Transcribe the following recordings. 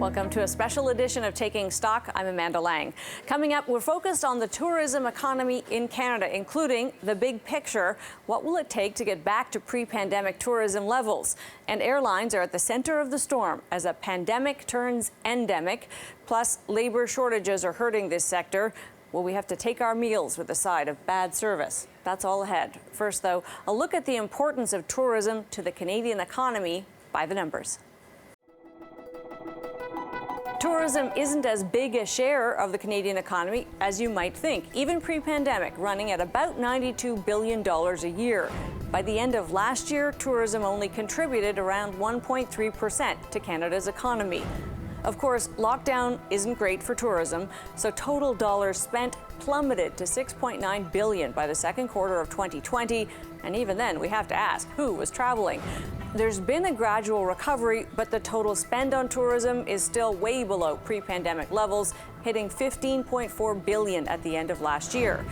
Welcome to a special edition of Taking Stock. I'm Amanda Lang. Coming up, we're focused on the tourism economy in Canada, including the big picture. What will it take to get back to pre-pandemic tourism levels? And airlines are at the center of the storm as a pandemic turns endemic. Plus, labor shortages are hurting this sector. Will we have to take our meals with a side of bad service? That's all ahead. First, though, a look at the importance of tourism to the Canadian economy by the numbers. Tourism isn't as big a share of the Canadian economy as you might think, even pre-pandemic, running at about $92 billion a year. By the end of last year, tourism only contributed around 1.3% to Canada's economy. Of course, lockdown isn't great for tourism, so total dollars spent plummeted to $6.9 billion by the second quarter of 2020. And even then, we have to ask, who was traveling? There's been a gradual recovery, but the total spend on tourism is still way below pre-pandemic levels, hitting $15.4 billion at the end of last year.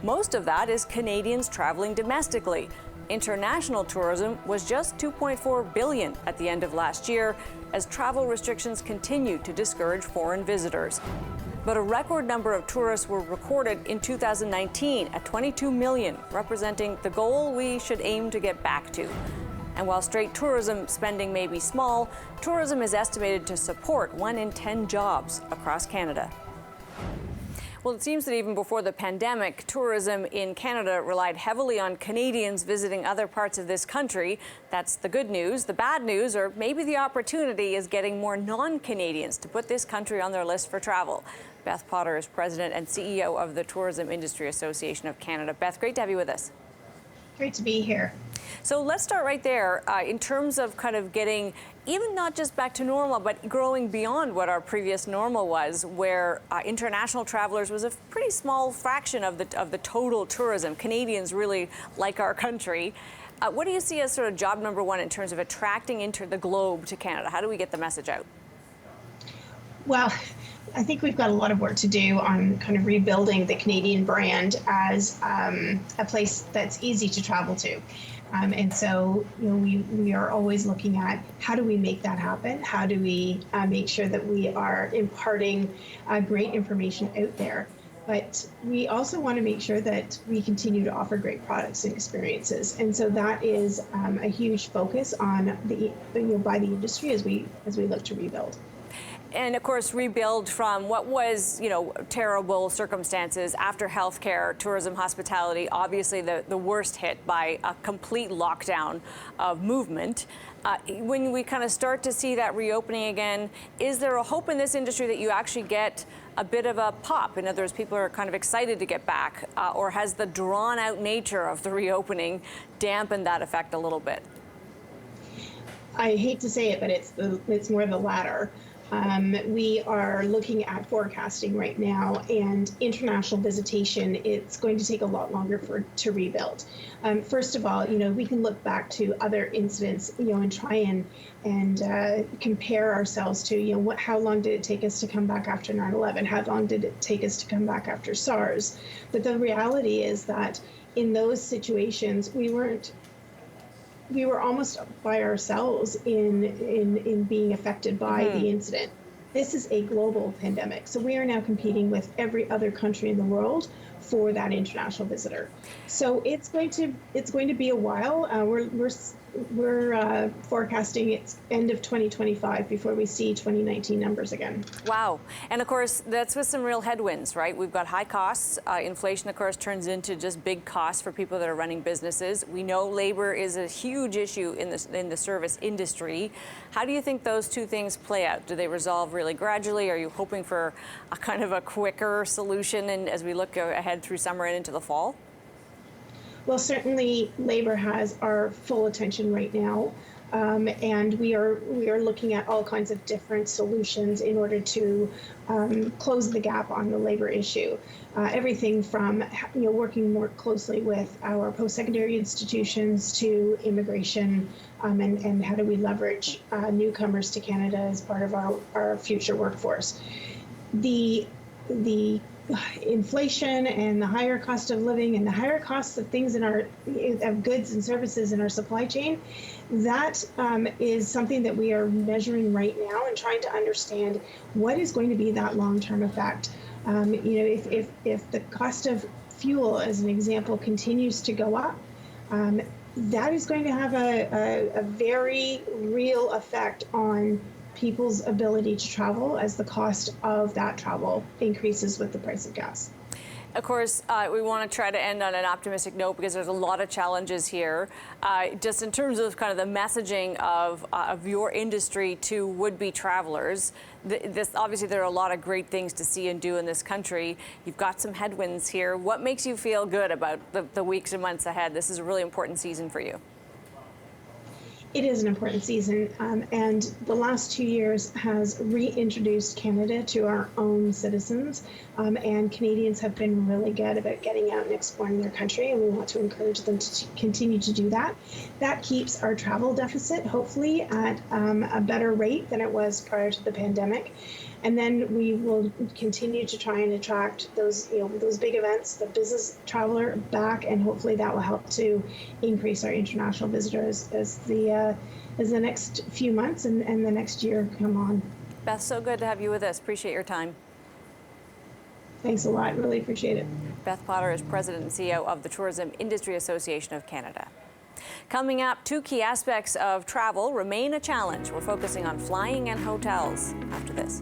Most of that is Canadians traveling domestically. International tourism was just $2.4 billion at the end of last year, as travel restrictions continued to discourage foreign visitors. But a record number of tourists were recorded in 2019 at 22 million, representing the goal we should aim to get back to. And while straight tourism spending may be small, tourism is estimated to support 1 in 10 jobs across Canada. Well, it seems that even before the pandemic, tourism in Canada relied heavily on Canadians visiting other parts of this country. That's the good news. The bad news, or maybe the opportunity, is getting more non-Canadians to put this country on their list for travel. Beth Potter is president and CEO of the Tourism Industry Association of Canada. Beth, great to have you with us. Great to be here. So let's start right there in terms of kind of getting even not just back to normal, but growing beyond what our previous normal was, where international travelers was a pretty small fraction of the total tourism. Canadians really like our country. What do you see as sort of job number one in terms of attracting into the globe to Canada? How do we get the message out? Well, I think we've got a lot of work to do on kind of rebuilding the Canadian brand as a place that's easy to travel to. And so, we are always looking at how do we make that happen? How do we make sure that we are imparting great information out there? But we also want to make sure that we continue to offer great products and experiences. And so that is a huge focus on by the industry as we look to rebuild. And of course, rebuild from what was, terrible circumstances after healthcare, tourism, hospitality, obviously the worst hit by a complete lockdown of movement. When we kind of start to see that reopening again, is there a hope in this industry that you actually get a bit of a pop? In other words, people are kind of excited to get back, or has the drawn out nature of the reopening dampened that effect a little bit? I hate to say it, but it's more the latter. We are looking at forecasting right now, and international visitation, it's going to take a lot longer to rebuild. First of all, we can look back to other incidents, and try and compare ourselves to, how long did it take us to come back after 9/11? How long did it take us to come back after SARS? But the reality is that in those situations, we were almost by ourselves in being affected by the incident. This is a global pandemic, so we are now competing with every other country in the world for that international visitor. So it's going to be a while. We're forecasting it's end of 2025 before we see 2019 numbers again. Wow. And of course, that's with some real headwinds, right? We've got high costs. Inflation, of course, turns into just big costs for people that are running businesses. We know labor is a huge issue in the service industry. How do you think those two things play out? Do they resolve really gradually? Are you hoping for a kind of a quicker solution and as we look ahead through summer and into the fall? Well, certainly labor has our full attention right now, and we are looking at all kinds of different solutions in order to close the gap on the labor issue. Everything from working more closely with our post-secondary institutions to immigration, and how do we leverage newcomers to Canada as part of our future workforce. The inflation and the higher cost of living and the higher costs of things of goods and services in our supply chain, that is something that we are measuring right now and trying to understand what is going to be that long-term effect. If the cost of fuel, as an example, continues to go up, that is going to have a very real effect on people's ability to travel as the cost of that travel increases with the price of gas. Of course, we want to try to end on an optimistic note because there's a lot of challenges here. Just in terms of kind of the messaging of your industry to would-be travelers, obviously there are a lot of great things to see and do in this country. You've got some headwinds here. What makes you feel good about the weeks and months ahead? This is a really important season for you. It is an important season, and the last 2 years has reintroduced Canada to our own citizens, and Canadians have been really good about getting out and exploring their country, and we want to encourage them to continue to do that. That keeps our travel deficit, hopefully, at a better rate than it was prior to the pandemic. And then we will continue to try and attract those big events, the business traveler back, and hopefully that will help to increase our international visitors as the next few months and the next year come on. Beth, so good to have you with us. Appreciate your time. Thanks a lot. Really appreciate it. Beth Potter is President and CEO of the Tourism Industry Association of Canada. Coming up, two key aspects of travel remain a challenge. We're focusing on flying and hotels after this.